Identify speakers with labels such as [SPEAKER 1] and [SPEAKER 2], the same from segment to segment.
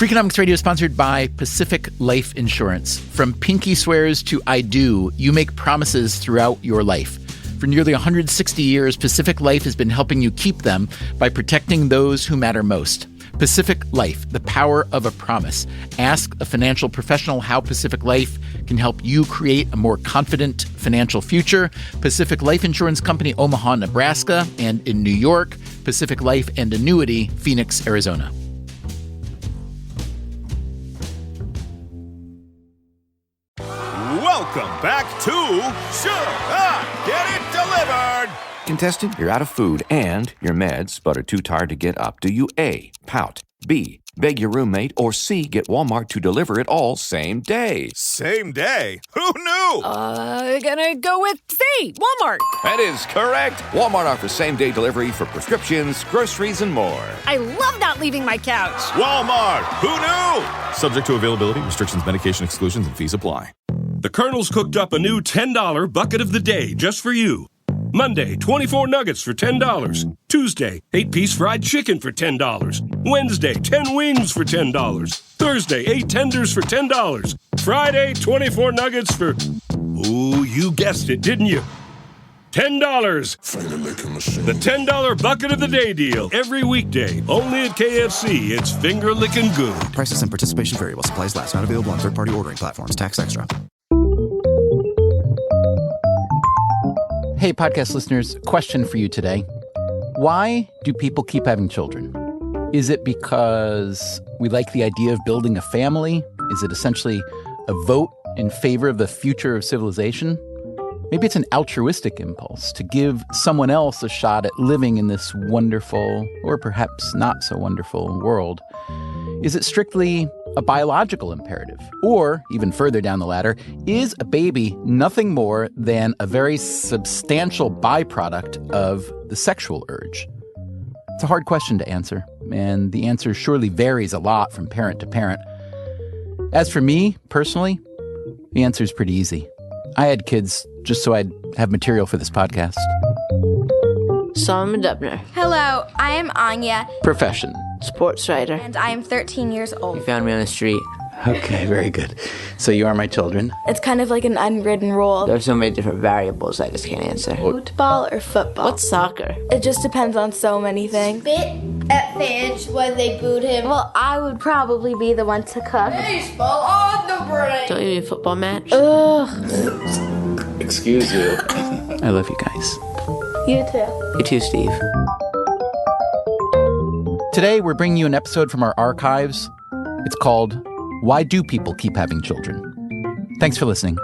[SPEAKER 1] Freakonomics Radio is sponsored by Pacific Life Insurance. From pinky swears to I do, you make promises throughout your life. For nearly 160 years, Pacific Life has been helping you keep them by protecting those who matter most. Pacific Life, the power of a promise. Ask a financial professional how Pacific Life can help you create a more confident financial future. Pacific Life Insurance Company, Omaha, Nebraska, and in New York, Pacific Life and Annuity, Phoenix, Arizona.
[SPEAKER 2] Welcome back to Should I Get It Delivered?
[SPEAKER 3] Contestant, you're out of food and your meds, but are too tired to get up. Do you A, pout, B, beg your roommate, or C, get Walmart to deliver it all same day?
[SPEAKER 2] Same day? Who knew?
[SPEAKER 4] Gonna go with C, Walmart.
[SPEAKER 3] That is correct. Walmart offers same-day delivery for prescriptions, groceries, and more.
[SPEAKER 4] I love not leaving my couch.
[SPEAKER 2] Walmart. Who knew? Subject to availability, restrictions, medication exclusions, and fees apply.
[SPEAKER 5] The Colonel's cooked up a new $10 bucket of the day just for you. Monday, 24 nuggets for $10. Tuesday, 8-piece fried chicken for $10. Wednesday, 10 wings for $10. Thursday, 8 tenders for $10. Friday, 24 nuggets for... Ooh, you guessed it, didn't you? $10. The $10 bucket of the day deal. Every weekday, only at KFC. It's finger-licking good.
[SPEAKER 6] Prices and participation vary while supplies last. Not available on third-party ordering platforms. Tax extra.
[SPEAKER 1] Hey, podcast listeners, question for you today. Why do people keep having children? Is it because we like the idea of building a family? Is it essentially a vote in favor of the future of civilization? Maybe it's an altruistic impulse to give someone else a shot at living in this wonderful, or perhaps not so wonderful, world. Is it strictly a biological imperative? Or, even further down the ladder, is a baby nothing more than a very substantial byproduct of the sexual urge? It's a hard question to answer, and the answer surely varies a lot from parent to parent. As for me, personally, the answer is pretty easy. I had kids just so I'd have material for this podcast.
[SPEAKER 7] So I'm a Dubner.
[SPEAKER 8] Hello, I am Anya.
[SPEAKER 1] Profession.
[SPEAKER 7] Sports writer.
[SPEAKER 8] And I am 13 years old.
[SPEAKER 7] You found me on the street.
[SPEAKER 1] Okay, very good. So you are my children.
[SPEAKER 8] It's kind of like an unwritten rule.
[SPEAKER 7] There's so many different variables I just can't answer.
[SPEAKER 8] Football or football?
[SPEAKER 7] What's soccer?
[SPEAKER 8] It just depends on so many things.
[SPEAKER 9] Spit at fans when they booed him.
[SPEAKER 8] Well, I would probably be the one to cook.
[SPEAKER 9] Baseball on the brain.
[SPEAKER 7] Don't you need a football match?
[SPEAKER 8] Ugh.
[SPEAKER 1] Excuse you. I love you guys.
[SPEAKER 8] You too.
[SPEAKER 7] You too, Steve.
[SPEAKER 1] Today, we're bringing you an episode from our archives. It's called, Why Do People Keep Having Children? Thanks for listening.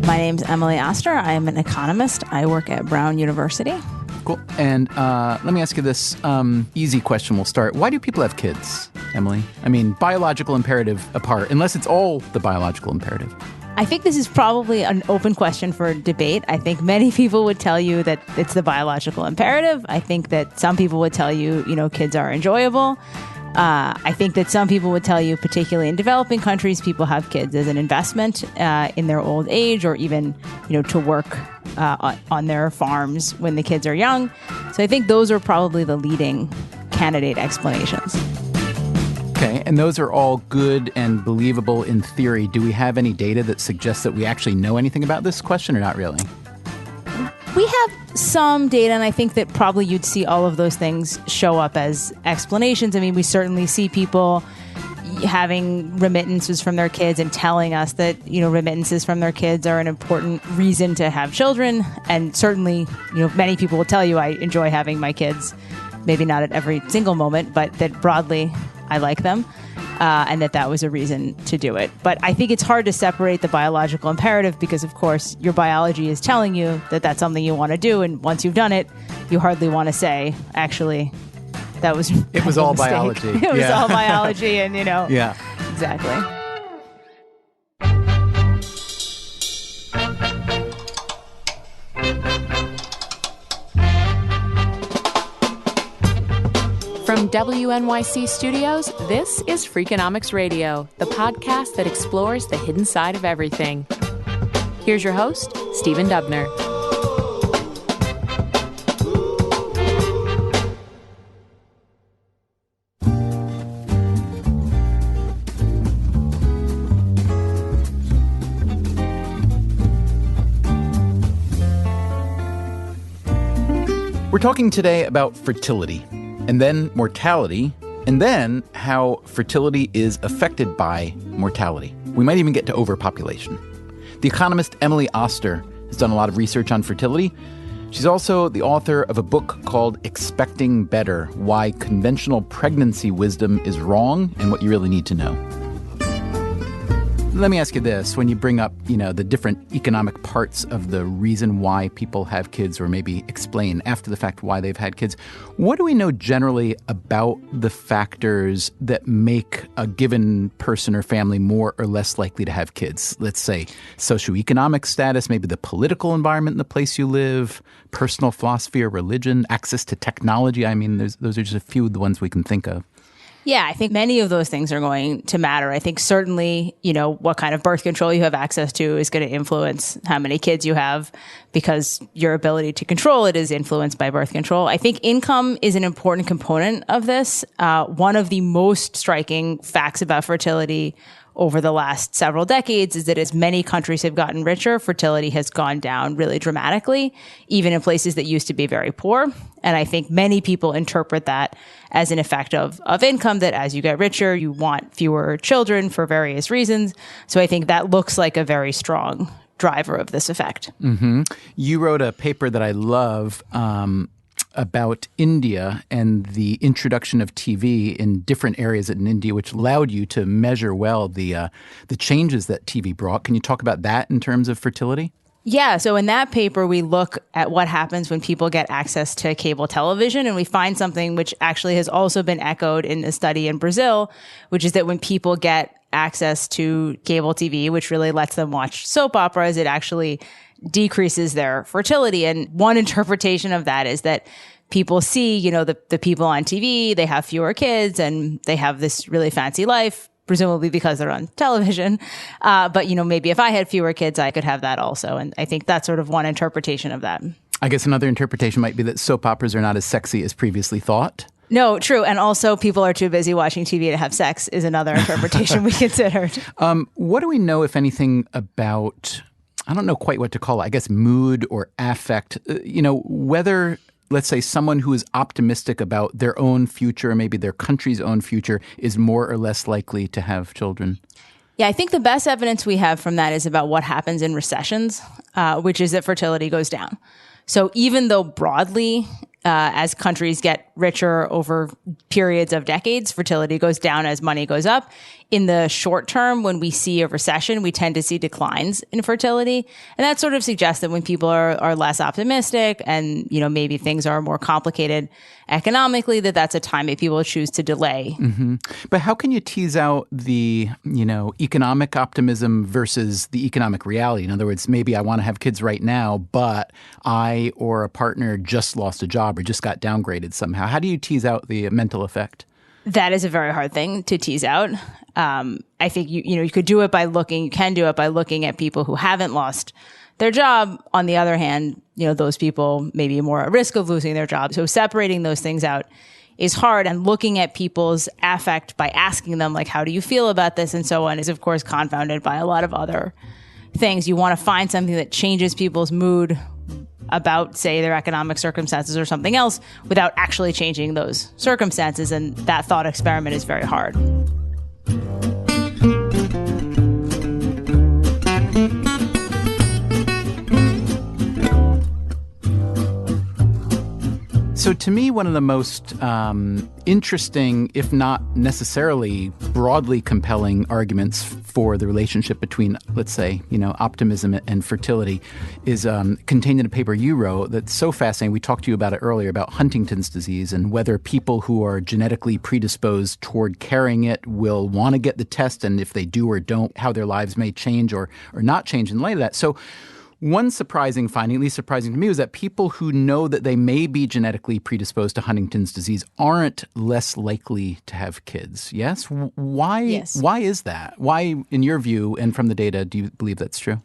[SPEAKER 10] My name's Emily Astor. I am an economist. I work at Brown University.
[SPEAKER 1] Cool. And let me ask you this easy question. We'll start. Why do people have kids, Emily? I mean, biological imperative apart, unless it's all the biological imperative.
[SPEAKER 10] I think this is probably an open question for debate. I think many people would tell you that it's the biological imperative. I think that some people would tell you, kids are enjoyable. I think that some people would tell you, particularly in developing countries, people have kids as an investment in their old age, or even, to work on their farms when the kids are young. So I think those are probably the leading candidate explanations.
[SPEAKER 1] Okay, and those are all good and believable in theory. Do we have any data that suggests that we actually know anything about this question, or not really?
[SPEAKER 10] We have some data, and I think that probably you'd see all of those things show up as explanations. I mean, we certainly see people having remittances from their kids and telling us that, remittances from their kids are an important reason to have children. And certainly, many people will tell you, I enjoy having my kids, maybe not at every single moment, but that broadly I like them. And that was a reason to do it. But I think it's hard to separate the biological imperative because, of course, your biology is telling you that that's something you want to do. And once you've done it, you hardly want to say, actually, that was
[SPEAKER 1] it was all biology.
[SPEAKER 10] It was all biology and,
[SPEAKER 1] Yeah.
[SPEAKER 10] Exactly.
[SPEAKER 11] From From WNYC Studios, this is Freakonomics Radio, the podcast that explores the hidden side of everything. Here's your host, Stephen Dubner.
[SPEAKER 1] We're talking today about fertility, and then mortality, and then how fertility is affected by mortality. We might even get to overpopulation. The economist Emily Oster has done a lot of research on fertility. She's also the author of a book called Expecting Better: Why Conventional Pregnancy Wisdom is Wrong and What You Really Need to Know. Let me ask you this. When you bring up, the different economic parts of the reason why people have kids, or maybe explain after the fact why they've had kids, what do we know generally about the factors that make a given person or family more or less likely to have kids? Let's say socioeconomic status, maybe the political environment in the place you live, personal philosophy or religion, access to technology. I mean, those are just a few of the ones we can think of.
[SPEAKER 10] Yeah, I think many of those things are going to matter. I think certainly, what kind of birth control you have access to is going to influence how many kids you have, because your ability to control it is influenced by birth control. I think income is an important component of this. One of the most striking facts about fertility over the last several decades is that as many countries have gotten richer, fertility has gone down really dramatically, even in places that used to be very poor. And I think many people interpret that as an effect of income, that as you get richer, you want fewer children for various reasons. So I think that looks like a very strong driver of this effect.
[SPEAKER 1] Mm-hmm. You wrote a paper that I love about India and the introduction of TV in different areas in India, which allowed you to measure well the changes that TV brought. Can you talk about that in terms of fertility?
[SPEAKER 10] Yeah. So in that paper, we look at what happens when people get access to cable television, and we find something which actually has also been echoed in a study in Brazil, which is that when people get access to cable TV, which really lets them watch soap operas, it actually decreases their fertility. And one interpretation of that is that people see, the people on TV, they have fewer kids and they have this really fancy life, presumably because they're on television. But, maybe if I had fewer kids, I could have that also. And I think that's sort of one interpretation of that.
[SPEAKER 1] I guess another interpretation might be that soap operas are not as sexy as previously thought.
[SPEAKER 10] No, true. And also people are too busy watching TV to have sex is another interpretation we considered.
[SPEAKER 1] What do we know, if anything, about, I don't know quite what to call it, I guess mood or affect, whether, let's say, someone who is optimistic about their own future, maybe their country's own future, is more or less likely to have children?
[SPEAKER 10] Yeah, I think the best evidence we have from that is about what happens in recessions, which is that fertility goes down. So even though broadly, as countries get richer over periods of decades, fertility goes down as money goes up. In the short term, when we see a recession, we tend to see declines in fertility. And that sort of suggests that when people are less optimistic and, maybe things are more complicated economically, that's a time that people choose to delay.
[SPEAKER 1] Mm-hmm. But how can you tease out the, economic optimism versus the economic reality? In other words, maybe I want to have kids right now, but I or a partner just lost a job or just got downgraded somehow. How do you tease out the mental effect?
[SPEAKER 10] That is a very hard thing to tease out. I think you can do it by looking at people who haven't lost their job. On the other hand, those people may be more at risk of losing their job. So separating those things out is hard, and looking at people's affect by asking them, like, how do you feel about this and so on, is of course confounded by a lot of other things. You want to find something that changes people's mood about, say, their economic circumstances or something else without actually changing those circumstances. And that thought experiment is very hard.
[SPEAKER 1] So to me, one of the most interesting, if not necessarily broadly compelling arguments for the relationship between, let's say, optimism and fertility is contained in a paper you wrote that's so fascinating. We talked to you about it earlier, about Huntington's disease and whether people who are genetically predisposed toward carrying it will want to get the test, and if they do or don't, how their lives may change or not change in light of that. So One surprising finding, at least surprising to me, was that people who know that they may be genetically predisposed to Huntington's disease aren't less likely to have kids. Yes? Why is that? Why, in your view and from the data, do you believe that's true?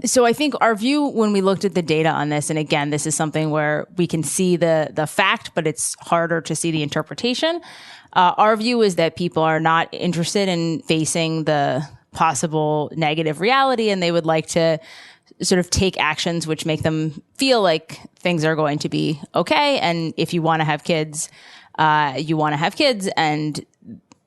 [SPEAKER 10] So I think our view when we looked at the data on this, and again, this is something where we can see the fact, but it's harder to see the interpretation. Our view is that people are not interested in facing the possible negative reality, and they would like to sort of take actions which make them feel like things are going to be okay. And if you want to have kids, you want to have kids, and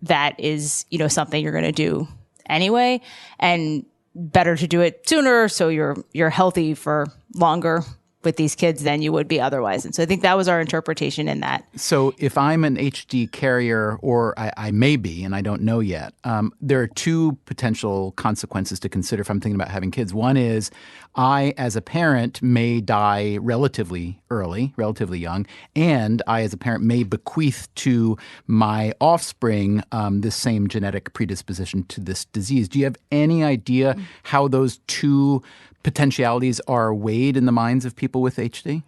[SPEAKER 10] that is, something you're going to do anyway. And better to do it sooner so you're healthy for longer with these kids than you would be otherwise. And so I think that was our interpretation in that.
[SPEAKER 1] So if I'm an HD carrier, or I may be, and I don't know yet, there are two potential consequences to consider if I'm thinking about having kids. One is I, as a parent, may die relatively early, relatively young, and I, as a parent, may bequeath to my offspring this same genetic predisposition to this disease. Do you have any idea how those two potentialities are weighed in the minds of people with HD?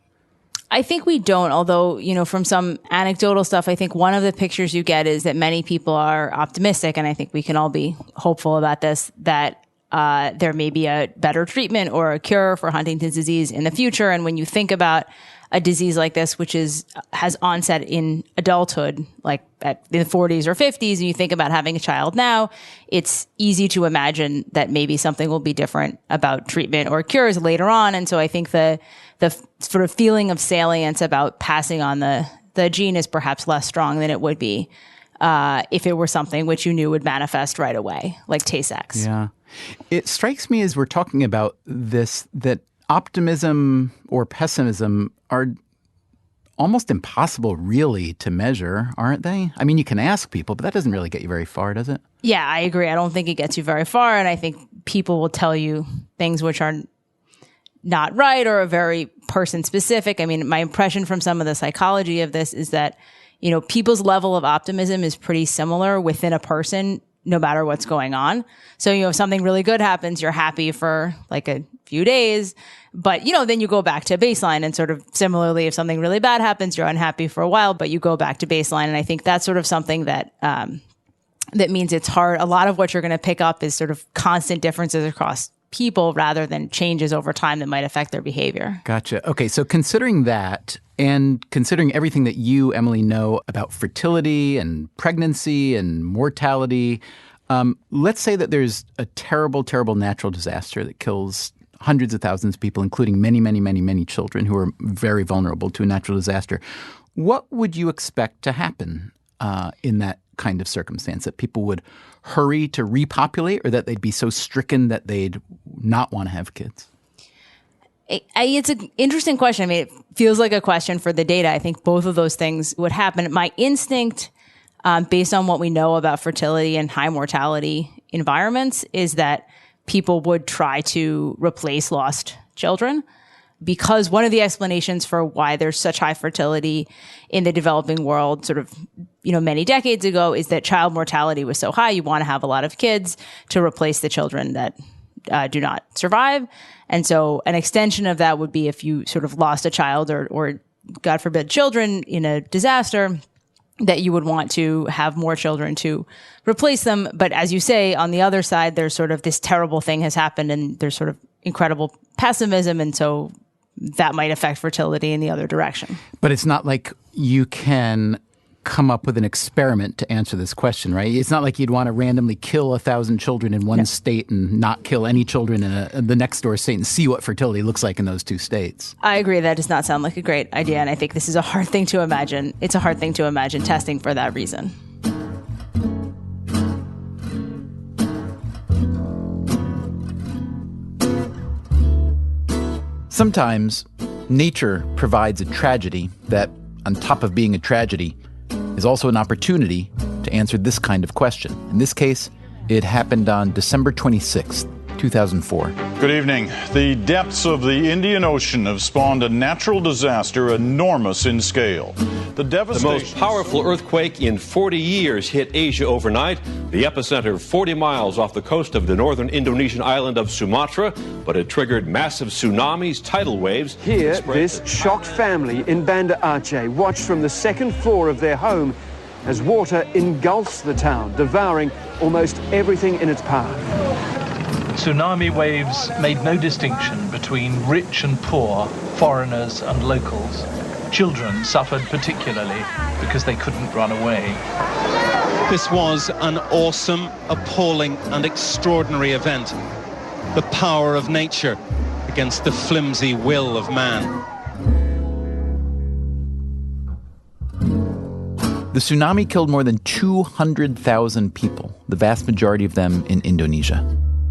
[SPEAKER 10] I think we don't, although, from some anecdotal stuff, I think one of the pictures you get is that many people are optimistic, and I think we can all be hopeful about this, that there may be a better treatment or a cure for Huntington's disease in the future. And when you think about a disease like this, which has onset in adulthood, like in the 40s or 50s, and you think about having a child now, it's easy to imagine that maybe something will be different about treatment or cures later on. And so I think the sort of feeling of salience about passing on the gene is perhaps less strong than it would be if it were something which you knew would manifest right away, like Tay-Sachs.
[SPEAKER 1] Yeah. It strikes me as we're talking about this, that optimism or pessimism are almost impossible really to measure, aren't they? I mean, you can ask people, but that doesn't really get you very far, does it?
[SPEAKER 10] Yeah, I agree. I don't think it gets you very far. And I think people will tell you things which are not right or are very person specific. I mean, my impression from some of the psychology of this is that, people's level of optimism is pretty similar within a person, no matter what's going on. So, if something really good happens, you're happy for like a few days, but, then you go back to baseline. And sort of similarly, if something really bad happens, you're unhappy for a while, but you go back to baseline. And I think that's sort of something that, that means it's hard. A lot of what you're going to pick up is sort of constant differences across people rather than changes over time that might affect their behavior.
[SPEAKER 1] Gotcha. Okay, so considering that and considering everything that you, Emily, know about fertility and pregnancy and mortality, let's say that there's a terrible, terrible natural disaster that kills hundreds of thousands of people, including many, many, many, many children who are very vulnerable to a natural disaster. What would you expect to happen in that kind of circumstance? That people would hurry to repopulate, or that they'd be so stricken that they'd not want to have kids?
[SPEAKER 10] It's an interesting question. I mean, it feels like a question for the data. I think both of those things would happen. My instinct, based on what we know about fertility and high mortality environments, is that people would try to replace lost children, because one of the explanations for why there's such high fertility in the developing world sort of, many decades ago is that child mortality was so high. You want to have a lot of kids to replace the children that do not survive. And so an extension of that would be if you sort of lost a child or God forbid, children in a disaster, that you would want to have more children to replace them. But as you say, on the other side, there's sort of this terrible thing has happened and there's sort of incredible pessimism. And so that might affect fertility in the other direction.
[SPEAKER 1] But it's not like you can come up with an experiment to answer this question, right? It's not like you'd want to randomly kill 1,000 children in one state and not kill any children in the next door state and see what fertility looks like in those two states.
[SPEAKER 10] I agree. That does not sound like a great idea. And I think this is a hard thing to imagine. It's a hard thing to imagine testing for that reason.
[SPEAKER 1] Sometimes nature provides a tragedy that, on top of being a tragedy, is also an opportunity to answer this kind of question. In this case, it happened on December 26th, 2004.
[SPEAKER 12] Good evening. The depths of the Indian Ocean have spawned a natural disaster enormous in scale. The
[SPEAKER 13] most powerful earthquake in 40 years hit Asia overnight. The epicenter 40 miles off the coast of the northern Indonesian island of Sumatra, but it triggered massive tsunamis, tidal waves.
[SPEAKER 14] Here, this shocked family in Banda Aceh watched from the second floor of their home as water engulfs the town, devouring almost everything in its path.
[SPEAKER 15] Tsunami waves made no distinction between rich and poor, foreigners and locals. Children suffered particularly because they couldn't run away.
[SPEAKER 16] This was an awesome, appalling and extraordinary event. The power of nature against the flimsy will of man.
[SPEAKER 1] The tsunami killed more than 200,000 people, the vast majority of them in Indonesia.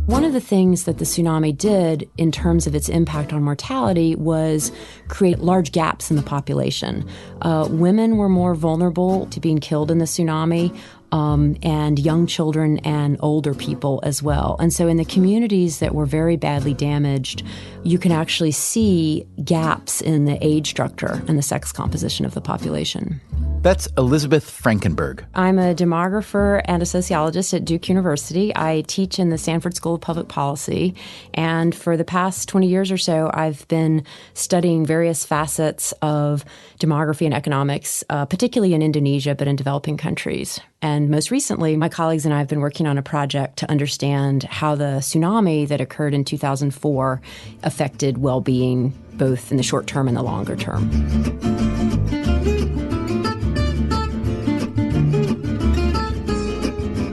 [SPEAKER 17] One of the things that the tsunami did in terms of its impact on mortality was create large gaps in the population. Women were more vulnerable to being killed in the tsunami, and young children and older people as well. And so in the communities that were very badly damaged, you can actually see gaps in the age structure and the sex composition of the population.
[SPEAKER 1] That's Elizabeth Frankenberg.
[SPEAKER 17] I'm a demographer and a sociologist at Duke University. I teach in the Stanford School of Public Policy. And for the past 20 years or so, I've been studying various facets of demography and economics, particularly in Indonesia, but in developing countries. And most recently, my colleagues and I have been working on a project to understand how the tsunami that occurred in 2004 affected well-being, both in the short term and the longer term.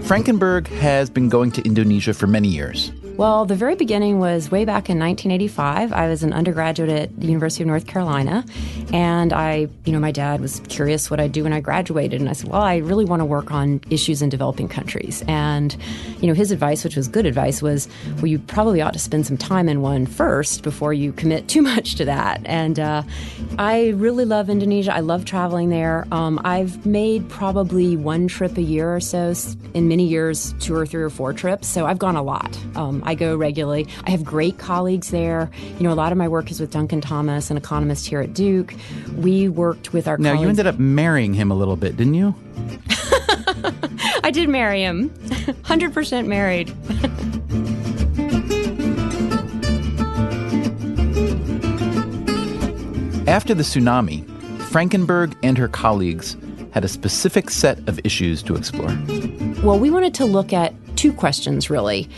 [SPEAKER 1] Frankenberg has been going to Indonesia for many years.
[SPEAKER 17] Well, the very beginning was way back in 1985. I was an undergraduate at the University of North Carolina, and my dad was curious what I'd do when I graduated, and I said, well, I really want to work on issues in developing countries. And, his advice, which was good advice, was, well, you probably ought to spend some time in one first before you commit too much to that. And I really love Indonesia. I love traveling there. I've made probably one trip a year or so, in many years, 2 or 3 or 4 trips, so I've gone a lot. I go regularly. I have great colleagues there. A lot of my work is with Duncan Thomas, an economist here at Duke. We worked with our colleagues.
[SPEAKER 1] Now, you ended up marrying him a little bit, didn't you?
[SPEAKER 17] I did marry him. 100% married.
[SPEAKER 1] After the tsunami, Frankenberg and her colleagues had a specific set of issues to explore.
[SPEAKER 17] Well, we wanted to look at 2 questions, really.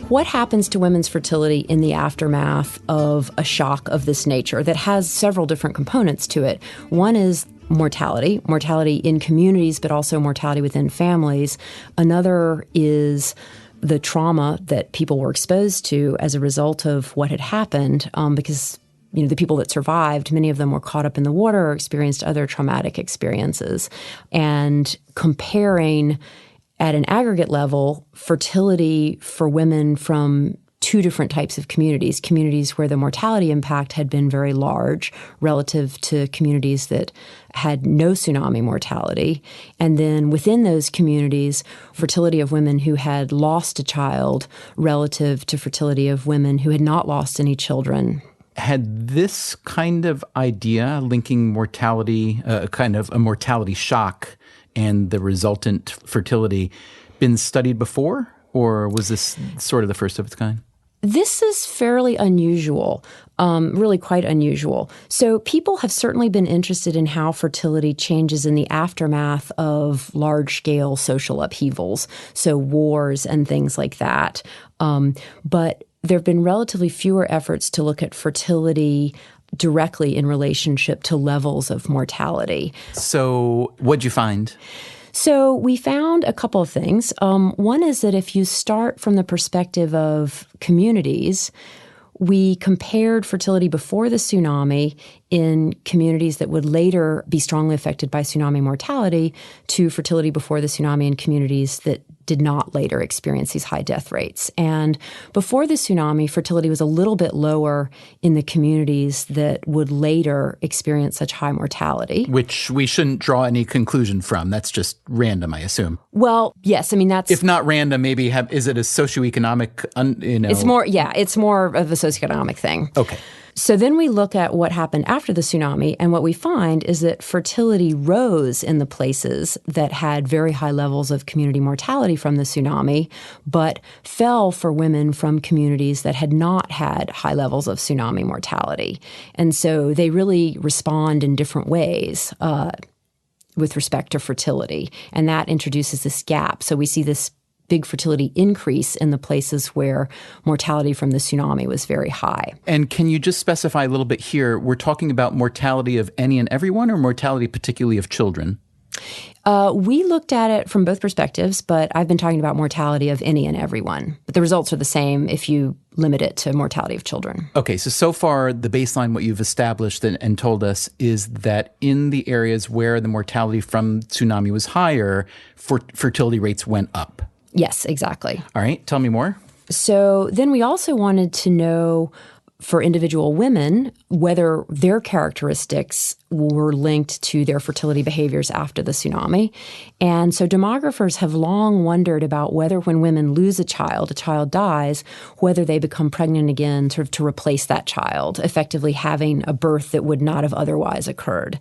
[SPEAKER 17] What happens to women's fertility in the aftermath of a shock of this nature that has several different components to it? One is mortality in communities, but also mortality within families. Another is the trauma that people were exposed to as a result of what had happened, because the people that survived, many of them were caught up in the water or experienced other traumatic experiences. And comparing at an aggregate level, fertility for women from 2 different types of communities where the mortality impact had been very large relative to communities that had no tsunami mortality. And then within those communities, fertility of women who had lost a child relative to fertility of women who had not lost any children.
[SPEAKER 1] Had this kind of idea linking mortality, kind of a mortality shock, and the resultant fertility been studied before? Or was this sort of the first of its kind?
[SPEAKER 17] This is fairly unusual, really quite unusual. So people have certainly been interested in how fertility changes in the aftermath of large-scale social upheavals, so wars and things like that. But there have been relatively fewer efforts to look at fertility directly in relationship to levels of mortality.
[SPEAKER 1] So what'd you find?
[SPEAKER 17] So we found a couple of things. One is that if you start from the perspective of communities, we compared fertility before the tsunami in communities that would later be strongly affected by tsunami mortality to fertility before the tsunami in communities that did not later experience these high death rates. And before the tsunami, fertility was a little bit lower in the communities that would later experience such high mortality.
[SPEAKER 1] Which we shouldn't draw any conclusion from. That's just random, I assume.
[SPEAKER 17] Well, yes. I mean, that's...
[SPEAKER 1] If not random, maybe is it a socioeconomic,
[SPEAKER 17] It's more of a socioeconomic thing.
[SPEAKER 1] Okay.
[SPEAKER 17] So then we look at what happened after the tsunami, and what we find is that fertility rose in the places that had very high levels of community mortality from the tsunami, but fell for women from communities that had not had high levels of tsunami mortality. And so they really respond in different ways with respect to fertility, and that introduces this gap. So we see this big fertility increase in the places where mortality from the tsunami was very high.
[SPEAKER 1] And can you just specify a little bit here? We're talking about mortality of any and everyone, or mortality particularly of children?
[SPEAKER 17] We looked at it from both perspectives, but I've been talking about mortality of any and everyone. But the results are the same if you limit it to mortality of children.
[SPEAKER 1] Okay, so far the baseline, what you've established and told us is that in the areas where the mortality from tsunami was higher, fertility rates went up.
[SPEAKER 17] Yes, exactly.
[SPEAKER 1] All right. Tell me more.
[SPEAKER 17] So then we also wanted to know for individual women whether their characteristics were linked to their fertility behaviors after the tsunami. And so demographers have long wondered about whether when women lose a child dies, whether they become pregnant again sort of to replace that child, effectively having a birth that would not have otherwise occurred.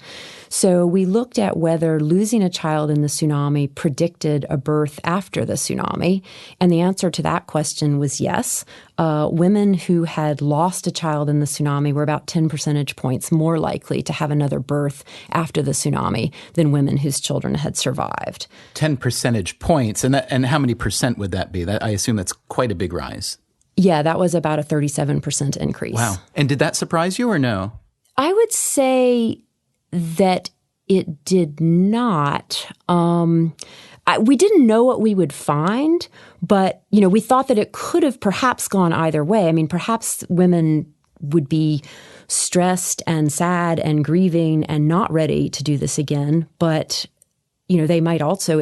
[SPEAKER 17] So we looked at whether losing a child in the tsunami predicted a birth after the tsunami, and the answer to that question was yes. Women who had lost a child in the tsunami were about 10 percentage points more likely to have another birth after the tsunami than women whose children had survived.
[SPEAKER 1] 10 percentage points, and how many percent would that be? I assume that's quite a big rise.
[SPEAKER 17] Yeah, that was about a 37% increase.
[SPEAKER 1] Wow. And did that surprise you or no?
[SPEAKER 17] I would say that it did not. We didn't know what we would find, but, we thought that it could have perhaps gone either way. I mean, perhaps women would be stressed and sad and grieving and not ready to do this again, but, it might also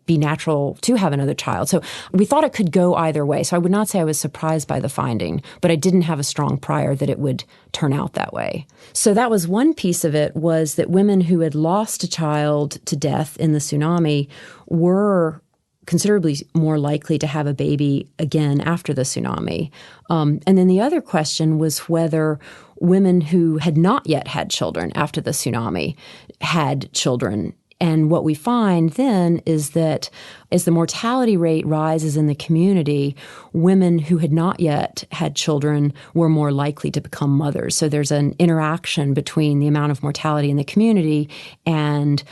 [SPEAKER 17] be natural to have another child. So we thought it could go either way. So I would not say I was surprised by the finding, but I didn't have a strong prior that it would turn out that way. So that was one piece of it, was that women who had lost a child to death in the tsunami were considerably more likely to have a baby again after the tsunami. And then the other question was whether women who had not yet had children after the tsunami had children. And what we find then is that as the mortality rate rises in the community, women who had not yet had children were more likely to become mothers. So there's an interaction between the amount of mortality in the community and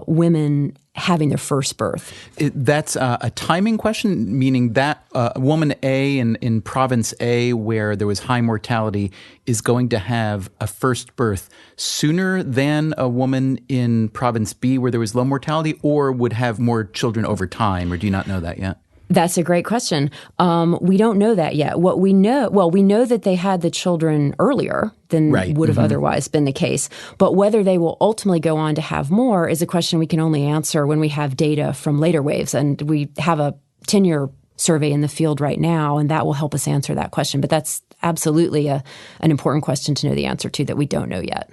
[SPEAKER 17] women having their first birth.
[SPEAKER 1] That's a timing question, meaning that woman A in province A, where there was high mortality, is going to have a first birth sooner than a woman in province B, where there was low mortality, or would have more children over time, or do you not know that yet?
[SPEAKER 17] That's a great question. We don't know that yet. What we know, we know that they had the children earlier than would have otherwise been the case. But whether they will ultimately go on to have more is a question we can only answer when we have data from later waves. And we have a 10-year survey in the field right now, and that will help us answer that question. But that's absolutely an important question to know the answer to that we don't know yet.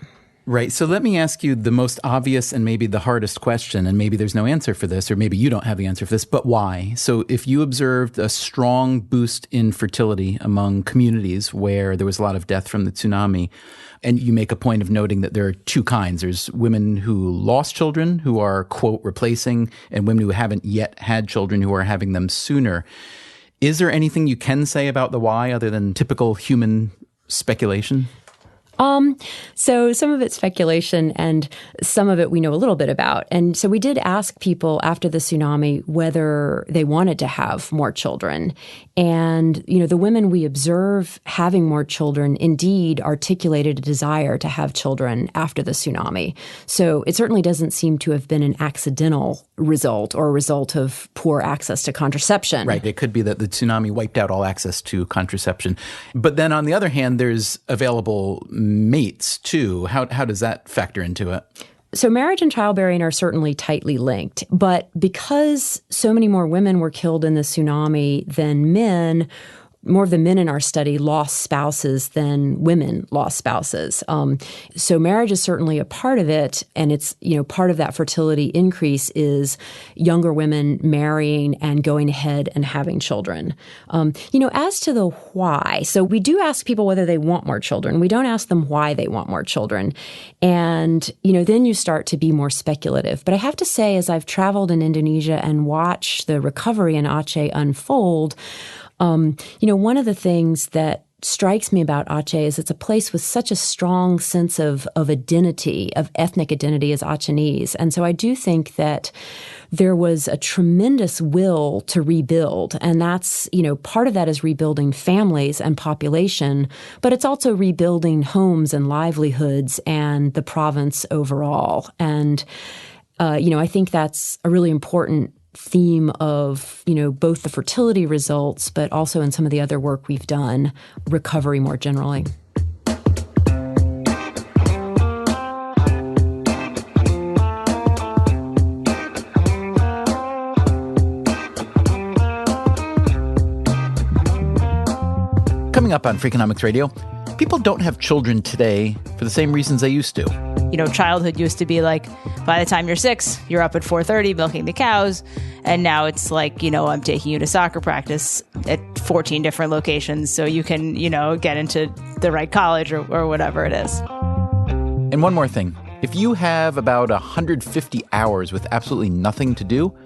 [SPEAKER 1] Right. So let me ask you the most obvious and maybe the hardest question, and maybe there's no answer for this, or maybe you don't have the answer for this, but why? So if you observed a strong boost in fertility among communities where there was a lot of death from the tsunami, and you make a point of noting that there are two kinds. There's women who lost children who are, quote, replacing, and women who haven't yet had children who are having them sooner. Is there anything you can say about the why other than typical human speculation?
[SPEAKER 17] So some of it's speculation and some of it we know a little bit about. And so we did ask people after the tsunami whether they wanted to have more children. And, the women we observe having more children indeed articulated a desire to have children after the tsunami. So it certainly doesn't seem to have been an accidental result or a result of poor access to contraception.
[SPEAKER 1] Right. It could be that the tsunami wiped out all access to contraception. But then on the other hand, there's available mates too. How does that factor into it?
[SPEAKER 17] So marriage and childbearing are certainly tightly linked, but because so many more women were killed in the tsunami than men, more of the men in our study lost spouses than women lost spouses. So marriage is certainly a part of it, and it's, part of that fertility increase is younger women marrying and going ahead and having children. As to the why, so we do ask people whether they want more children. We don't ask them why they want more children. And, then you start to be more speculative. But I have to say, as I've traveled in Indonesia and watched the recovery in Aceh unfold, one of the things that strikes me about Aceh is it's a place with such a strong sense of identity, of ethnic identity as Achenese. And so I do think that there was a tremendous will to rebuild. And that's, part of that is rebuilding families and population, but it's also rebuilding homes and livelihoods and the province overall. And, I think that's a really important theme of, both the fertility results, but also in some of the other work we've done, recovery more generally.
[SPEAKER 1] Coming up on Freakonomics Radio, people don't have children today for the same reasons they used to.
[SPEAKER 10] Childhood used to be like, by the time you're 6, you're up at 4:30 milking the cows. And now it's like, I'm taking you to soccer practice at 14 different locations so you can, get into the right college or whatever it is.
[SPEAKER 1] And one more thing. If you have about 150 hours with absolutely nothing to do,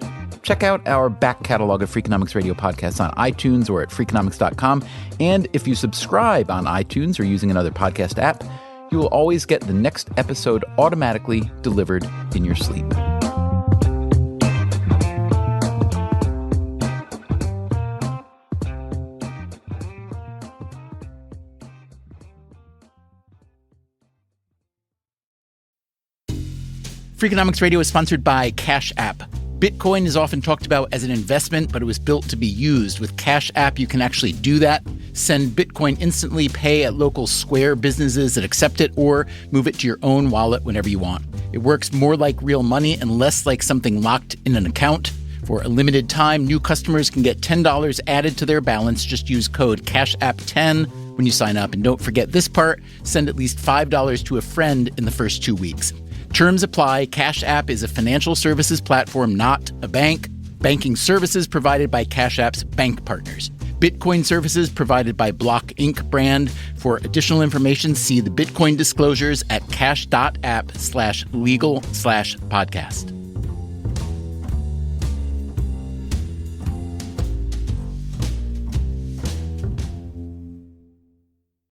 [SPEAKER 1] check out our back catalog of Freakonomics Radio podcasts on iTunes or at Freakonomics.com. And if you subscribe on iTunes or using another podcast app, you will always get the next episode automatically delivered in your sleep. Freakonomics Radio is sponsored by Cash App. Bitcoin is often talked about as an investment, but it was built to be used. With Cash App, you can actually do that. Send Bitcoin instantly, pay at local Square businesses that accept it, or move it to your own wallet whenever you want. It works more like real money and less like something locked in an account. For a limited time, new customers can get $10 added to their balance. Just use code CashApp10 when you sign up. And don't forget this part, send at least $5 to a friend in the first 2 weeks. Terms apply. Cash App is a financial services platform, not a bank. Banking services provided by Cash App's bank partners. Bitcoin services provided by Block Inc. brand. For additional information, see the Bitcoin disclosures at cash.app/legal/podcast.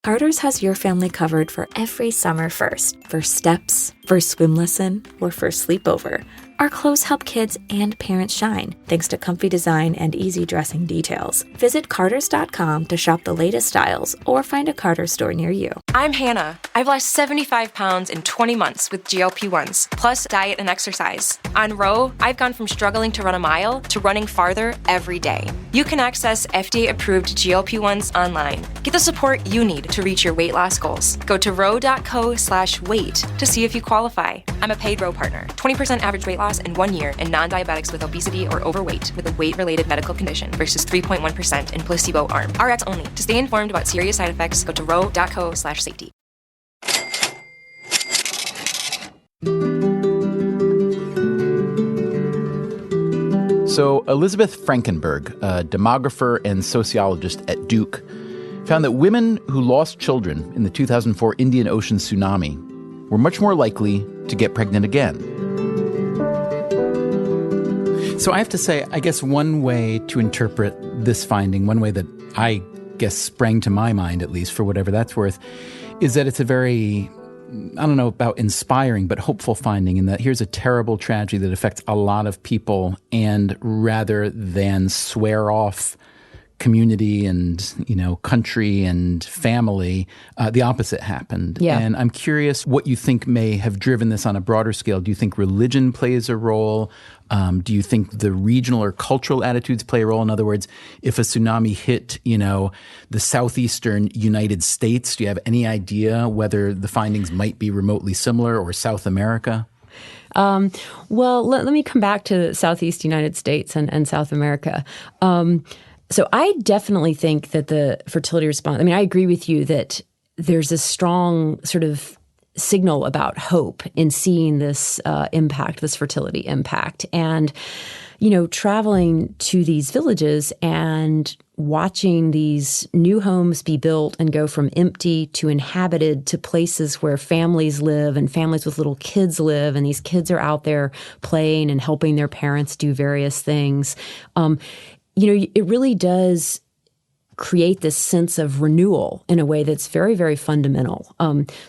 [SPEAKER 18] Carter's has your family covered for every summer first steps, first swim lesson, or first sleepover. Our clothes help kids and parents shine, thanks to comfy design and easy dressing details. Visit Carters.com to shop the latest styles or find a Carter's store near you.
[SPEAKER 19] I'm Hannah. I've lost 75 pounds in 20 months with GLP-1s, plus diet and exercise. On Row, I've gone from struggling to run a mile to running farther every day. You can access FDA-approved GLP-1s online. Get the support you need to reach your weight loss goals. Go to row.co/weight to see if you qualify. I'm a paid Row partner. 20% average weight loss in 1 year in non-diabetics with obesity or overweight with a weight-related medical condition versus 3.1% in placebo arm. RX only. To stay informed about serious side effects, go to row.co/safety.
[SPEAKER 1] So Elizabeth Frankenberg, a demographer and sociologist at Duke, found that women who lost children in the 2004 Indian Ocean tsunami were much more likely to get pregnant again. So I have to say, I guess one way to interpret this finding, one way that I guess sprang to my mind, at least for whatever that's worth, is that it's a very, I don't know about inspiring, but hopeful finding, in that here's a terrible tragedy that affects a lot of people, and rather than swear off community and, country and family, the opposite happened.
[SPEAKER 17] Yeah.
[SPEAKER 1] And I'm curious what you think may have driven this on a broader scale. Do you think religion plays a role? Do you think the regional or cultural attitudes play a role? In other words, if a tsunami hit, the southeastern United States, do you have any idea whether the findings might be remotely similar, or South America?
[SPEAKER 17] Well, let me come back to the Southeast United States and South America. So I definitely think that the fertility response, I agree with you that there's a strong sort of signal about hope in seeing this impact, this fertility impact. And, traveling to these villages and watching these new homes be built and go from empty to inhabited to places where families live and families with little kids live, and these kids are out there playing and helping their parents do various things. It really does create this sense of renewal in a way that's very, very fundamental.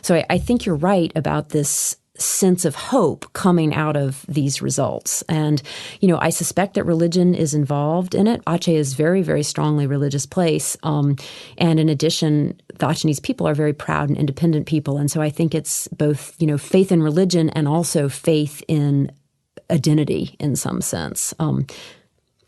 [SPEAKER 17] So I think you're right about this sense of hope coming out of these results. And, I suspect that religion is involved in it. Aceh is very, very strongly religious place. And in addition, the Achenese people are very proud and independent people. And so I think it's both, faith in religion and also faith in identity in some sense. And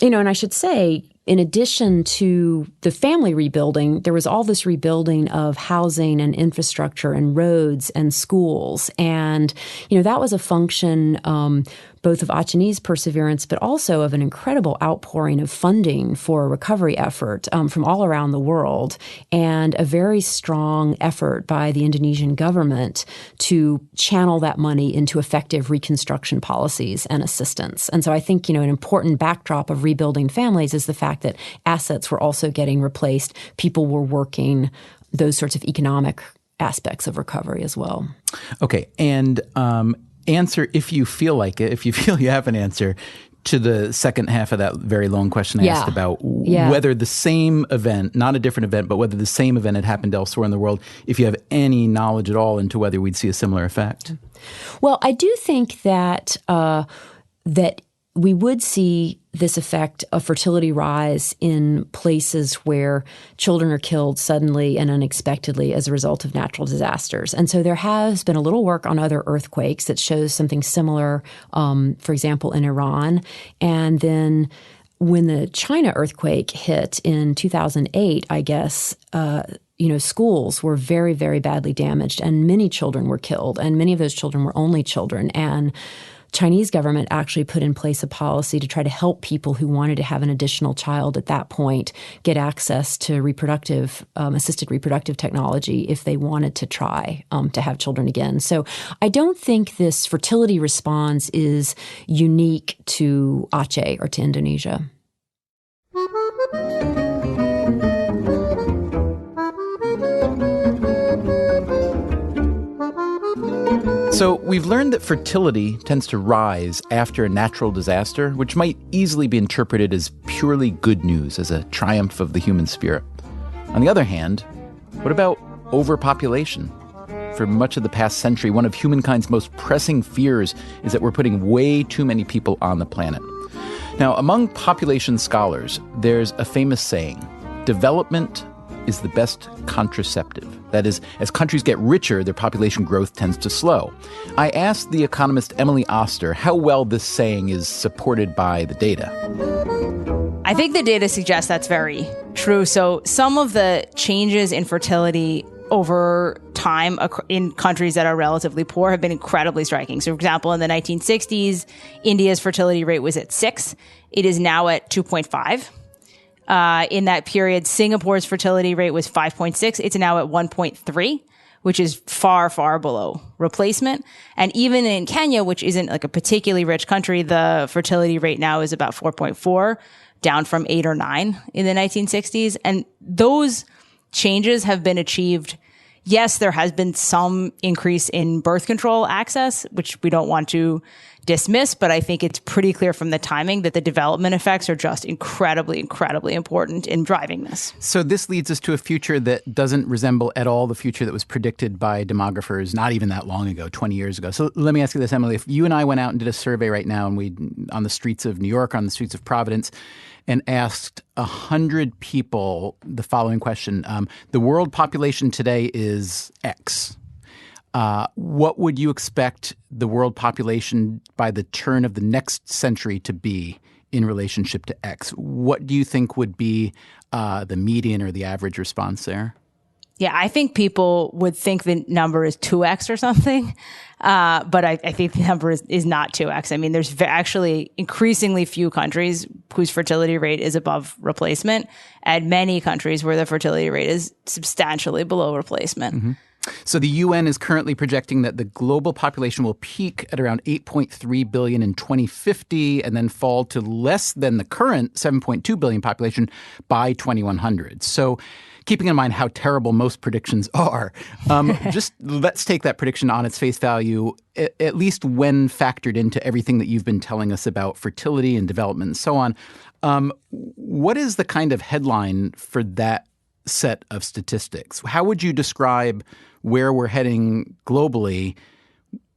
[SPEAKER 17] I should say, in addition to the family rebuilding, there was all this rebuilding of housing and infrastructure and roads and schools. And, that was a function both of Achenese perseverance, but also of an incredible outpouring of funding for a recovery effort from all around the world, and a very strong effort by the Indonesian government to channel that money into effective reconstruction policies and assistance. And so I think, an important backdrop of rebuilding families is the fact that assets were also getting replaced. People were working, those sorts of economic aspects of recovery as well.
[SPEAKER 1] Okay. And answer, if you feel like it, if you feel you have an answer, to the second half of that very long question I asked about whether the same event, not a different event, but whether the same event had happened elsewhere in the world, if you have any knowledge at all into whether we'd see a similar effect.
[SPEAKER 17] Well, I do think that that we would see this effect of fertility rise in places where children are killed suddenly and unexpectedly as a result of natural disasters. And so there has been a little work on other earthquakes that shows something similar, for example, in Iran. And then when the China earthquake hit in 2008, I guess, schools were very, very badly damaged and many children were killed. And many of those children were only children. And Chinese government actually put in place a policy to try to help people who wanted to have an additional child at that point get access to assisted reproductive technology if they wanted to try to have children again. So I don't think this fertility response is unique to Aceh or to Indonesia.
[SPEAKER 1] So we've learned that fertility tends to rise after a natural disaster, which might easily be interpreted as purely good news, as a triumph of the human spirit. On the other hand, what about overpopulation? For much of the past century, one of humankind's most pressing fears is that we're putting way too many people on the planet. Now, among population scholars, there's a famous saying, development is the best contraceptive. That is, as countries get richer, their population growth tends to slow. I asked the economist Emily Oster how well this saying is supported by the data.
[SPEAKER 10] I think the data suggests that's very true. So some of the changes in fertility over time in countries that are relatively poor have been incredibly striking. So, for example, in the 1960s, India's fertility rate was at 6. It is now at 2.5. In that period, Singapore's fertility rate was 5.6. It's now at 1.3, which is far, far below replacement. And even in Kenya, which isn't like a particularly rich country, the fertility rate now is about 4.4, down from 8 or 9 in the 1960s. And those changes have been achieved. Yes, there has been some increase in birth control access, which we don't want to dismiss, but I think it's pretty clear from the timing that the development effects are just incredibly, incredibly important in driving this.
[SPEAKER 1] So this leads us to a future that doesn't resemble at all the future that was predicted by demographers not even that long ago, 20 years ago. So let me ask you this, Emily. If you and I went out and did a survey right now, and we on the streets of New York, on the streets of Providence, and asked 100 people the following question, the world population today is X. What would you expect the world population by the turn of the next century to be in relationship to X? What do you think would be the median or the average response there?
[SPEAKER 10] Yeah, I think people would think the number is 2x or something. But I think the number is not 2x. I mean, there's actually increasingly few countries whose fertility rate is above replacement, and many countries where the fertility rate is substantially below replacement.
[SPEAKER 1] Mm-hmm. So the UN is currently projecting that the global population will peak at around 8.3 billion in 2050 and then fall to less than the current 7.2 billion population by 2100. So keeping in mind how terrible most predictions are, just let's take that prediction on its face value, at least when factored into everything that you've been telling us about fertility and development and so on. What is the kind of headline for that set of statistics? How would you describe where we're heading globally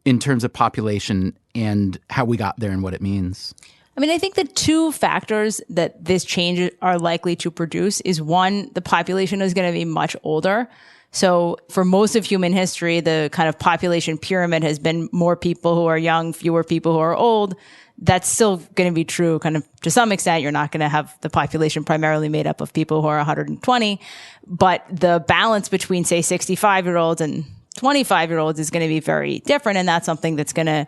[SPEAKER 1] in terms of population and how we got there and what it means?
[SPEAKER 10] I mean, I think the two factors that this change are likely to produce is, one, the population is going to be much older. So for most of human history, the kind of population pyramid has been more people who are young, fewer people who are old. That's still going to be true kind of to some extent. You're not going to have the population primarily made up of people who are 120. But the balance between, say, 65-year-olds and 25-year-olds is going to be very different. And that's something that's going to,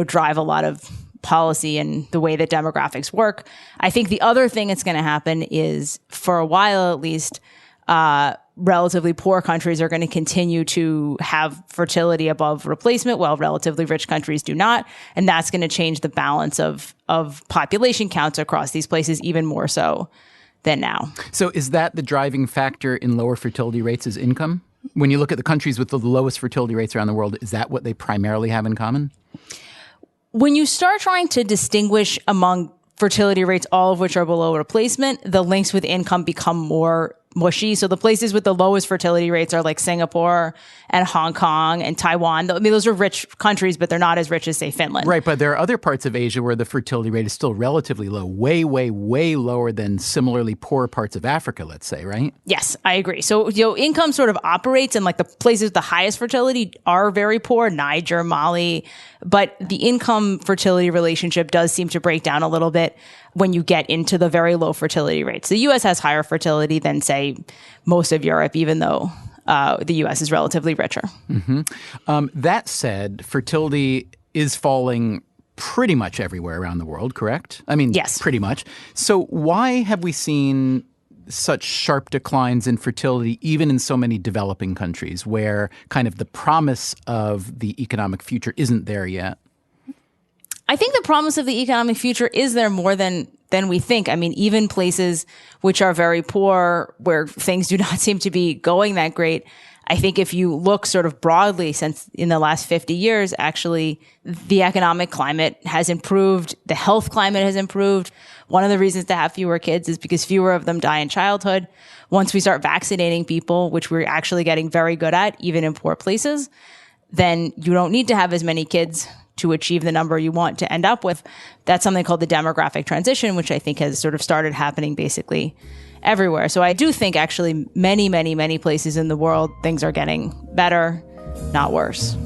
[SPEAKER 10] drive a lot of policy and the way that demographics work. I think the other thing that's going to happen is, for a while at least, relatively poor countries are going to continue to have fertility above replacement, while relatively rich countries do not. And that's going to change the balance of population counts across these places even more so than now.
[SPEAKER 1] So is that the driving factor in lower fertility rates, is income? When you look at the countries with the lowest fertility rates around the world, is that what they primarily have in common?
[SPEAKER 10] When you start trying to distinguish among fertility rates, all of which are below replacement, the links with income become more mushy. So the places with the lowest fertility rates are like Singapore and Hong Kong and Taiwan. I mean, those are rich countries, but they're not as rich as, say, Finland.
[SPEAKER 1] Right, but there are other parts of Asia where the fertility rate is still relatively low, way, way, way lower than similarly poor parts of Africa, let's say, right?
[SPEAKER 10] Yes, I agree. So, income sort of operates, and like the places with the highest fertility are very poor, Niger, Mali, but the income fertility relationship does seem to break down a little bit when you get into the very low fertility rates. The U.S. has higher fertility than, say, most of Europe, even though the U.S. is relatively richer.
[SPEAKER 1] Mm-hmm. That said, fertility is falling pretty much everywhere around the world, correct? I mean,
[SPEAKER 10] yes,
[SPEAKER 1] pretty much. So why have we seen such sharp declines in fertility, even in so many developing countries where kind of the promise of the economic future isn't there yet?
[SPEAKER 10] I think the promise of the economic future is there more than we think. I mean, even places which are very poor, where things do not seem to be going that great, I think if you look sort of broadly, since in the last 50 years, actually, the economic climate has improved. The health climate has improved. One of the reasons to have fewer kids is because fewer of them die in childhood. Once we start vaccinating people, which we're actually getting very good at, even in poor places, then you don't need to have as many kids to achieve the number you want to end up with. That's something called the demographic transition, which I think has sort of started happening basically everywhere. So I do think actually many, many, many places in the world, things are getting better, not worse.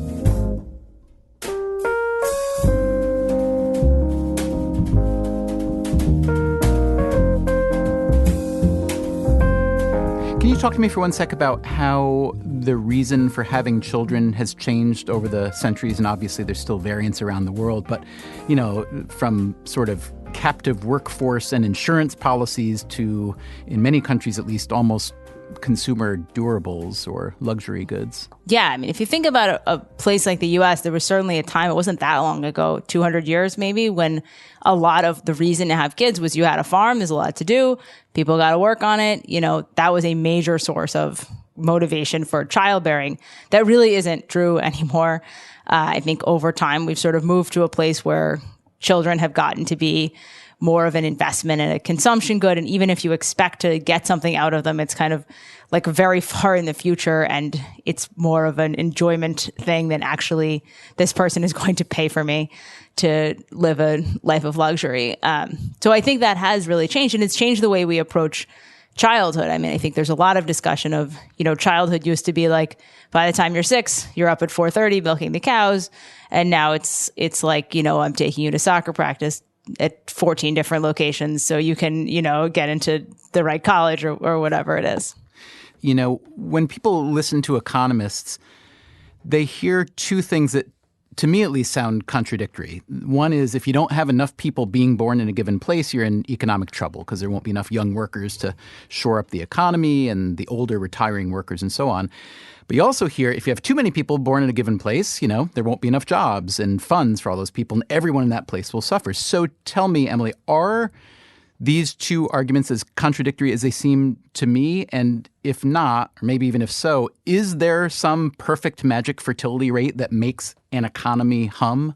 [SPEAKER 1] Can you talk to me for one sec about how the reason for having children has changed over the centuries? And obviously there's still variance around the world, but, from sort of captive workforce and insurance policies to, in many countries at least, almost consumer durables or luxury goods.
[SPEAKER 10] Yeah, I mean, if you think about a place like the U.S., there was certainly a time, it wasn't that long ago, 200 years maybe, when a lot of the reason to have kids was you had a farm, there's a lot to do, people got to work on it. That was a major source of motivation for childbearing. That really isn't true anymore. I think over time, we've sort of moved to a place where children have gotten to be more of an investment and a consumption good. And even if you expect to get something out of them, it's kind of like very far in the future. And it's more of an enjoyment thing than actually this person is going to pay for me to live a life of luxury. So I think that has really changed, and it's changed the way we approach childhood. I mean, I think there's a lot of discussion of, childhood used to be like, by the time you're 6, you're up at 4:30 milking the cows. And now it's like, I'm taking you to soccer practice at 14 different locations so you can, get into the right college or whatever it is.
[SPEAKER 1] when people listen to economists, they hear two things that, to me at least, sound contradictory. One is if you don't have enough people being born in a given place, you're in economic trouble because there won't be enough young workers to shore up the economy and the older retiring workers and so on. But you also hear if you have too many people born in a given place, there won't be enough jobs and funds for all those people, and everyone in that place will suffer. So tell me, Emily, are these two arguments as contradictory as they seem to me? And if not, or maybe even if so, is there some perfect magic fertility rate that makes an economy hum?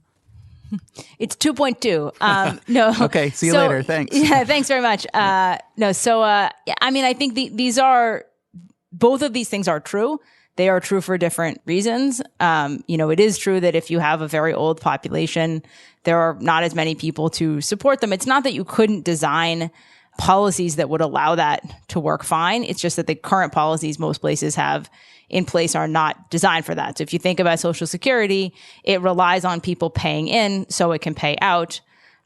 [SPEAKER 10] It's 2.2. No.
[SPEAKER 1] Okay. See you later. Thanks.
[SPEAKER 10] Yeah. Thanks very much. I think both of these things are true. They are true for different reasons. It is true that if you have a very old population, there are not as many people to support them. It's not that you couldn't design policies that would allow that to work fine. It's just that the current policies most places have in place are not designed for that. So if you think about Social Security, it relies on people paying in so it can pay out.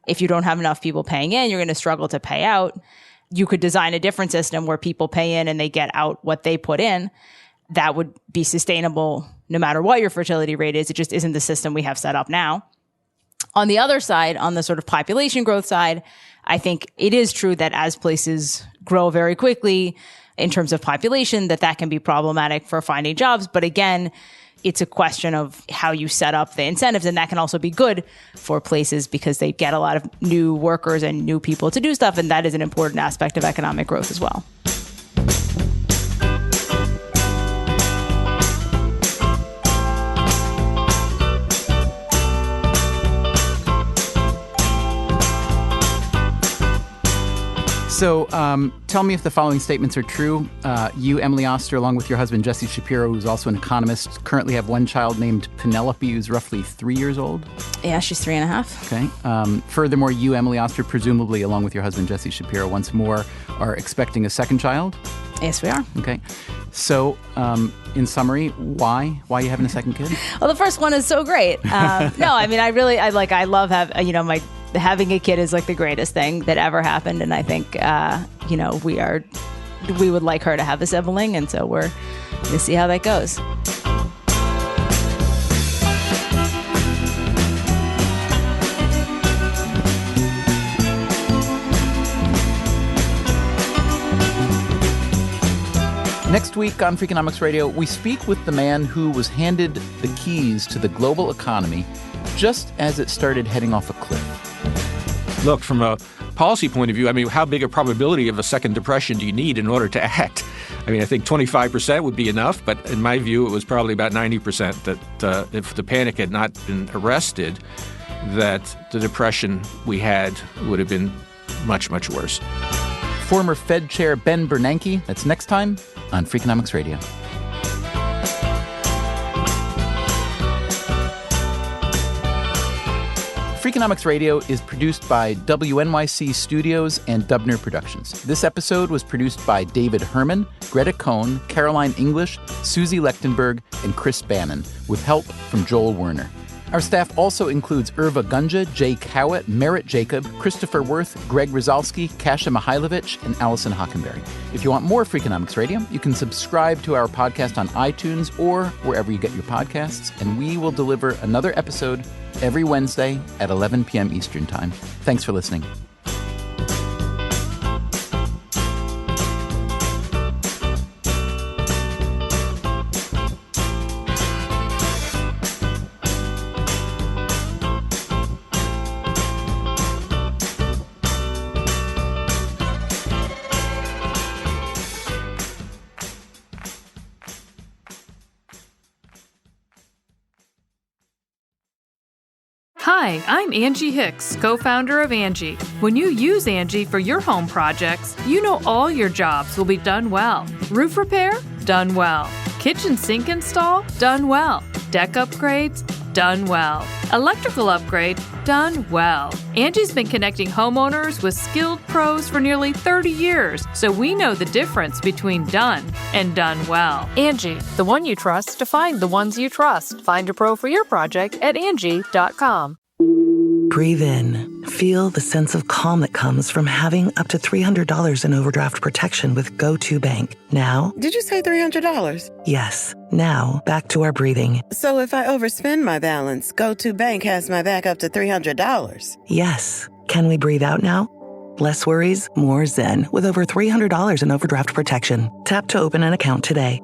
[SPEAKER 10] If you don't have enough people paying in, you're going to struggle to pay out. You could design a different system where people pay in and they get out what they put in. That would be sustainable no matter what your fertility rate is. It just isn't the system we have set up now. On the other side, on the sort of population growth side, I think it is true that as places grow very quickly in terms of population, that can be problematic for finding jobs. But again, it's a question of how you set up the incentives. And that can also be good for places because they get a lot of new workers and new people to do stuff. And that is an important aspect of economic growth as well.
[SPEAKER 1] So tell me if the following statements are true. You, Emily Oster, along with your husband, Jesse Shapiro, who's also an economist, currently have one child named Penelope, who's roughly 3 years old.
[SPEAKER 10] Yeah, she's 3.5.
[SPEAKER 1] Okay. Furthermore, you, Emily Oster, presumably, along with your husband, Jesse Shapiro, once more, are expecting a second child?
[SPEAKER 10] Yes, we are.
[SPEAKER 1] Okay. So, in summary, why are you having a second kid?
[SPEAKER 10] Well, the first one is so great. I love having a kid is like the greatest thing that ever happened. And I think, we would like her to have a sibling. And so we're going to see how that goes.
[SPEAKER 1] Next week on Freakonomics Radio, we speak with the man who was handed the keys to the global economy just as it started heading off a cliff.
[SPEAKER 20] Look, from a policy point of view, how big a probability of a second depression do you need in order to act? I think 25% would be enough, but in my view, it was probably about 90% that if the panic had not been arrested, that the depression we had would have been much, much worse.
[SPEAKER 1] Former Fed Chair Ben Bernanke, that's next time on Freakonomics Radio. Freakonomics Radio is produced by WNYC Studios and Dubner Productions. This episode was produced by David Herman, Greta Cohn, Caroline English, Susie Lechtenberg, and Chris Bannon, with help from Joel Werner. Our staff also includes Irva Gunja, Jay Cowett, Merritt Jacob, Christopher Worth, Greg Rozalski, Kasia Mihailovich, and Allison Hockenberry. If you want more Freakonomics Radio, you can subscribe to our podcast on iTunes or wherever you get your podcasts, and we will deliver another episode every Wednesday at 11 p.m. Eastern Time. Thanks for listening.
[SPEAKER 21] Hi, I'm Angie Hicks, co-founder of Angie. When you use Angie for your home projects, you know all your jobs will be done well. Roof repair? Done well. Kitchen sink install? Done well. Deck upgrades? Done well. Electrical upgrade? Done well. Angie's been connecting homeowners with skilled pros for nearly 30 years, so we know the difference between done and done well.
[SPEAKER 11] Angie, the one you trust to find the ones you trust. Find a pro for your project at Angie.com.
[SPEAKER 3] Breathe in. Feel the sense of calm that comes from having up to $300 in overdraft protection with GoToBank. Now,
[SPEAKER 22] Did you say $300?
[SPEAKER 3] yes. Now, back to our breathing.
[SPEAKER 22] So if I overspend my balance, GoToBank has my back up to $300.
[SPEAKER 3] Yes. Can we breathe out now? Less worries, more zen with over $300 in overdraft protection. Tap to open an account today.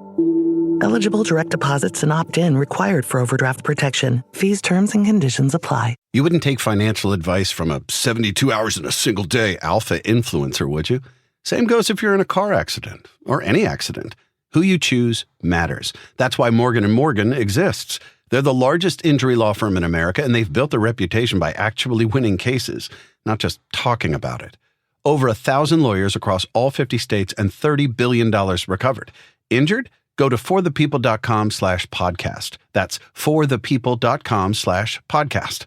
[SPEAKER 3] Eligible direct deposits and opt-in required for overdraft protection. Fees, terms, and conditions apply.
[SPEAKER 23] You wouldn't take financial advice from a 72 hours in a single day alpha influencer, would you? Same goes if you're in a car accident or any accident. Who you choose matters. That's why Morgan & Morgan exists. They're the largest injury law firm in America, and they've built a reputation by actually winning cases, not just talking about it. Over 1,000 lawyers across all 50 states and $30 billion recovered. Injured? Go to forthepeople.com/podcast. That's forthepeople.com/podcast.